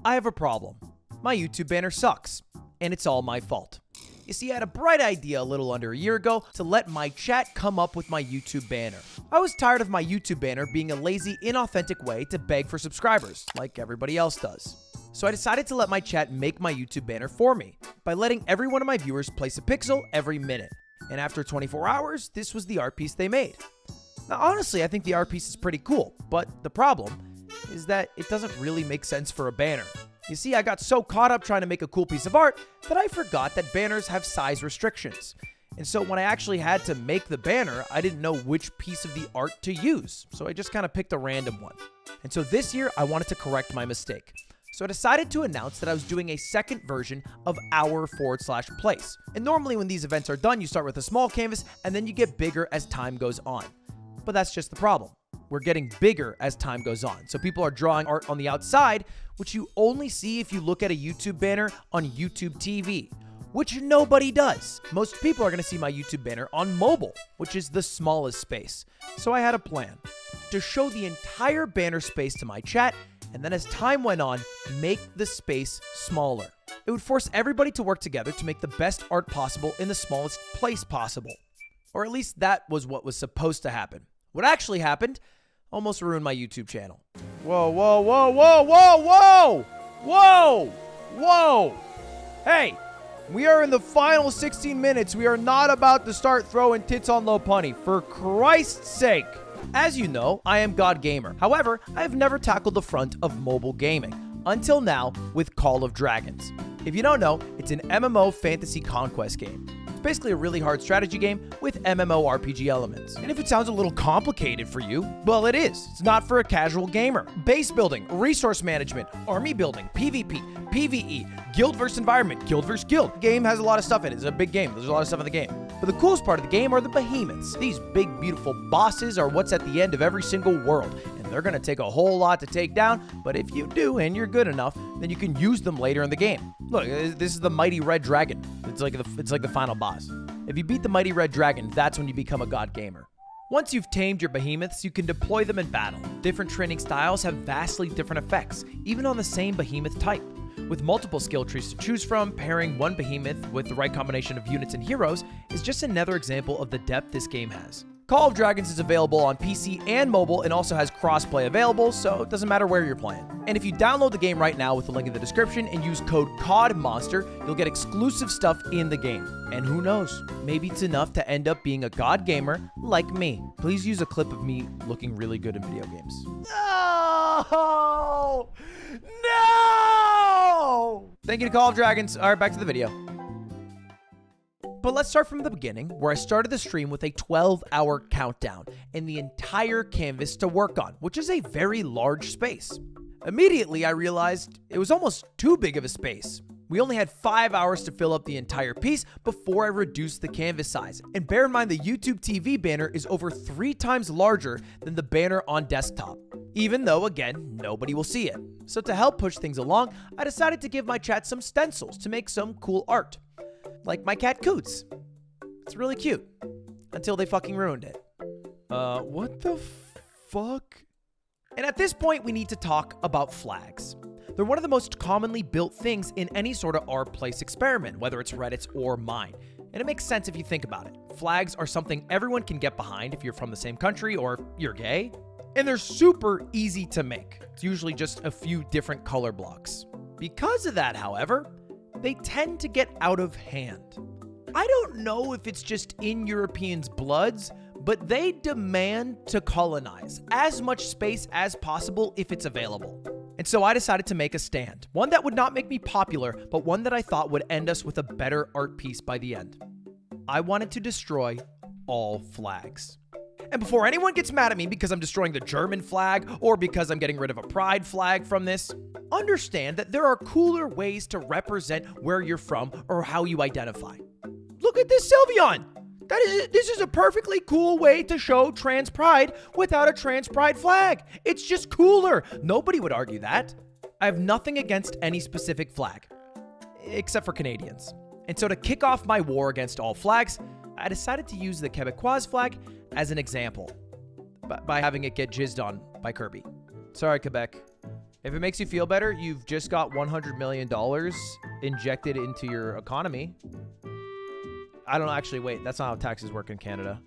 I have a problem. My YouTube banner sucks, and it's all my fault. You see, I had a bright idea a little under a year ago to let my chat come up with my YouTube banner. I was tired of my YouTube banner being a lazy, inauthentic way to beg for subscribers, like everybody else does. So I decided to let my chat make my YouTube banner for me, by letting every one of my viewers place a pixel every minute. And after 24 hours, this was the art piece they made. Now honestly, I think the art piece is pretty cool, but the problem is that it doesn't really make sense for a banner. You see, I got so caught up trying to make a cool piece of art that I forgot that banners have size restrictions. And so when I actually had to make the banner, I didn't know which piece of the art to use. So I just kind of picked a random one. And so this year, I wanted to correct my mistake. So I decided to announce that I was doing a second version of our/place. And normally when these events are done, you start with a small canvas and then you get bigger as time goes on. But that's just the problem. We're getting bigger as time goes on. So people are drawing art on the outside, which you only see if you look at a YouTube banner on YouTube TV, which nobody does. Most people are going to see my YouTube banner on mobile, which is the smallest space. So I had a plan to show the entire banner space to my chat, and then as time went on, make the space smaller. It would force everybody to work together to make the best art possible in the smallest place possible. Or at least that was what was supposed to happen. What actually happened almost ruined my YouTube channel. Whoa, whoa, whoa, whoa, whoa, whoa! Whoa! Whoa! Hey, we are in the final 16 minutes. We are not about to start throwing tits on low punny. For Christ's sake. As you know, I am God Gamer. However, I have never tackled the front of mobile gaming. Until now, with Call of Dragons. If you don't know, it's an MMO fantasy conquest game. It's basically a really hard strategy game with MMORPG elements. And if it sounds a little complicated for you, well, it is. It's not for a casual gamer. Base building, resource management, army building, PvP, PvE, guild versus environment, guild versus guild. The game has a lot of stuff in it. It's a big game. There's a lot of stuff in the game. But the coolest part of the game are the behemoths. These big, beautiful bosses are what's at the end of every single world. And they're going to take a whole lot to take down. But if you do, and you're good enough, then you can use them later in the game. Look, this is the mighty red dragon. It's like the final boss. If you beat the mighty red dragon, that's when you become a God Gamer. Once you've tamed your behemoths, you can deploy them in battle. Different training styles have vastly different effects, even on the same behemoth type. With multiple skill trees to choose from, pairing one behemoth with the right combination of units and heroes is just another example of the depth this game has. Call of Dragons is available on PC and mobile and also has crossplay available, so it doesn't matter where you're playing. And if you download the game right now with the link in the description and use code CODMONSTER, you'll get exclusive stuff in the game. And who knows, maybe it's enough to end up being a God Gamer like me. Please use a clip of me looking really good in video games. No! No! Thank you to Call of Dragons. All right, back to the video. But let's start from the beginning, where I started the stream with a 12-hour countdown and the entire canvas to work on, which is a very large space. Immediately, I realized it was almost too big of a space. We only had 5 hours to fill up the entire piece before I reduced the canvas size. And bear in mind, the YouTube TV banner is over 3 times larger than the banner on desktop, even though, again, nobody will see it. So to help push things along, I decided to give my chat some stencils to make some cool art. Like my cat Coots. It's really cute. Until they fucking ruined it. What the fuck? And at this point, we need to talk about flags. They're one of the most commonly built things in any sort of our place experiment, whether it's Reddit's or mine. And it makes sense if you think about it. Flags are something everyone can get behind if you're from the same country or you're gay. And they're super easy to make. It's usually just a few different color blocks. Because of that, however, they tend to get out of hand. I don't know if it's just in Europeans' bloods, but they demand to colonize as much space as possible if it's available. And so I decided to make a stand, one that would not make me popular, but one that I thought would end us with a better art piece by the end. I wanted to destroy all flags. And before anyone gets mad at me because I'm destroying the German flag or because I'm getting rid of a pride flag from this, understand that there are cooler ways to represent where you're from or how you identify. Look at this Sylveon! This is a perfectly cool way to show trans pride without a trans pride flag. It's just cooler. Nobody would argue that. I have nothing against any specific flag, except for Canadians. And so to kick off my war against all flags, I decided to use the Quebecois flag as an example by having it get jizzed on by Kirby. Sorry, Quebec. If it makes you feel better, you've just got $100 million injected into your economy. I don't know, actually, wait, that's not how taxes work in Canada.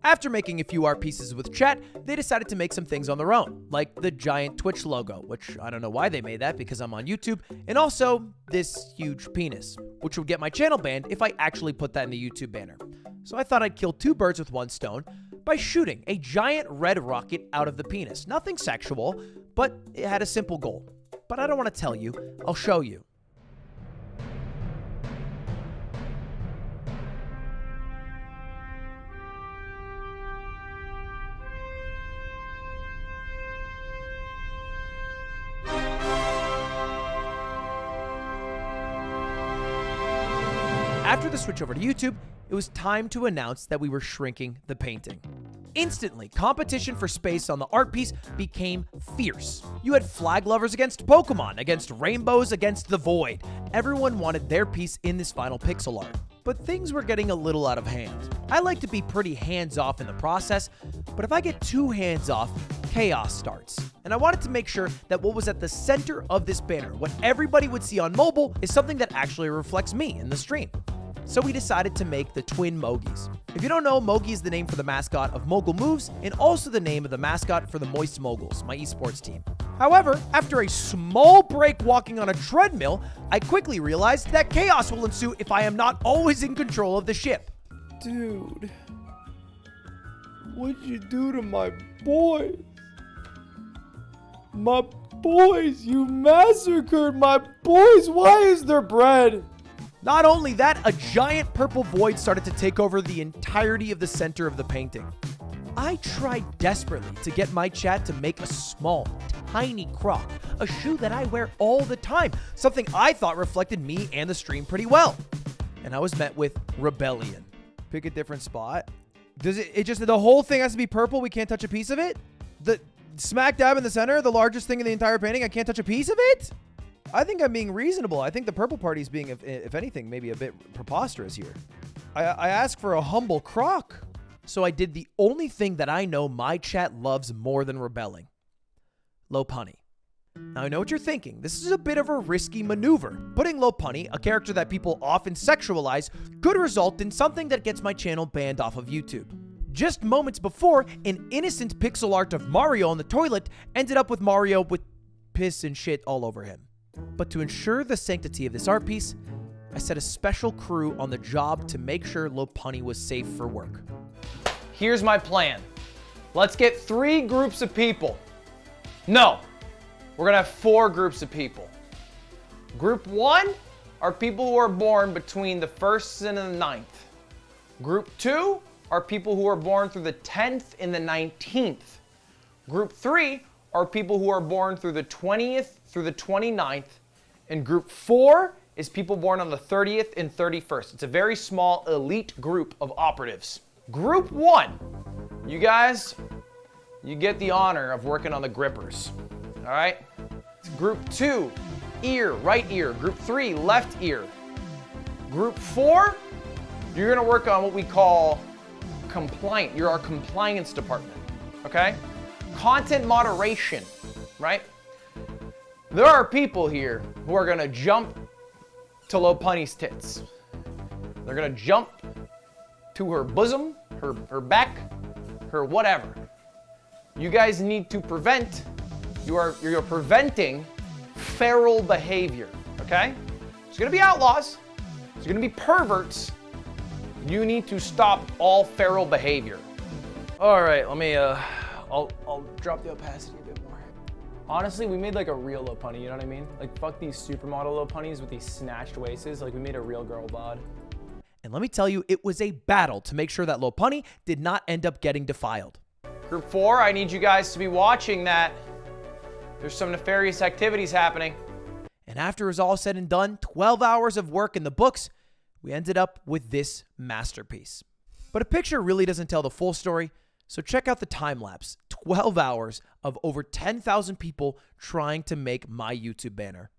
After making a few art pieces with chat, they decided to make some things on their own, like the giant Twitch logo, which I don't know why they made that because I'm on YouTube, and also this huge penis, which would get my channel banned if I actually put that in the YouTube banner. So I thought I'd kill two birds with one stone by shooting a giant red rocket out of the penis. Nothing sexual, but it had a simple goal. But I don't want to tell you, I'll show you. After the switch over to YouTube, it was time to announce that we were shrinking the painting. Instantly, competition for space on the art piece became fierce. You had flag lovers against Pokemon, against rainbows, against the void. Everyone wanted their piece in this final pixel art. But things were getting a little out of hand. I like to be pretty hands-off in the process, but if I get too hands-off, chaos starts. And I wanted to make sure that what was at the center of this banner, what everybody would see on mobile, is something that actually reflects me in the stream. So we decided to make the twin Mogies. If you don't know, Mogi is the name for the mascot of Mogul Moves and also the name of the mascot for the Moist Moguls, my esports team. However, after a small break walking on a treadmill, I quickly realized that chaos will ensue if I am not always in control of the ship. Dude, what'd you do to my boys? My boys, you massacred my boys. Why is there bread? Not only that, a giant purple void started to take over the entirety of the center of the painting. I tried desperately to get my chat to make a small, tiny croc, a shoe that I wear all the time, something I thought reflected me and the stream pretty well. And I was met with rebellion. Pick a different spot. Does it just, the whole thing has to be purple? We can't touch a piece of it? The smack dab in the center, the largest thing in the entire painting, I can't touch a piece of it? I think I'm being reasonable. I think the purple party's being, if anything, maybe a bit preposterous here. I asked for a humble croc. So I did the only thing that I know my chat loves more than rebelling. Lopunny. Now I know what you're thinking. This is a bit of a risky maneuver. Putting Lopunny, a character that people often sexualize, could result in something that gets my channel banned off of YouTube. Just moments before, an innocent pixel art of Mario on the toilet ended up with Mario with piss and shit all over him. But to ensure the sanctity of this art piece, I set a special crew on the job to make sure Lopunny was safe for work. Here's my plan. Let's get 3 groups of people. No, we're gonna have 4 groups of people. Group 1 are people who are born between the 1st and the 9th. Group 2 are people who are born through the 10th and the 19th. Group 3 are people who are born through the 20th through the 29th. And group 4 is people born on the 30th and 31st. It's a very small elite group of operatives. Group 1, you guys, you get the honor of working on the grippers, all right? Group 2, ear, right ear. Group 3, left ear. Group 4, you're gonna work on what we call compliant. You're our compliance department, okay? Content moderation, right? There are people here who are gonna jump to Lopunny's tits. They're gonna jump to her bosom, her back, her whatever. You guys need to prevent, you're preventing feral behavior, okay? There's gonna be outlaws, there's gonna be perverts. You need to stop all feral behavior. All right, let me, I'll drop the opacity a bit more. Honestly, we made like a real Lopunny, you know what I mean? Like fuck these supermodel Lopunnies with these snatched waists, like we made a real girl bod. And let me tell you, it was a battle to make sure that Lopunny did not end up getting defiled. Group 4, I need you guys to be watching that. There's some nefarious activities happening. And after it was all said and done, 12 hours of work in the books, we ended up with this masterpiece. But a picture really doesn't tell the full story, so check out the time lapse. 12 hours of over 10,000 people trying to make my YouTube banner.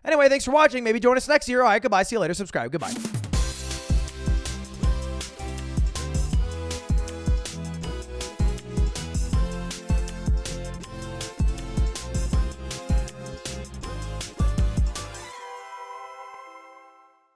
Anyway, thanks for watching. Maybe join us next year. All right, goodbye. See you later. Subscribe. Goodbye.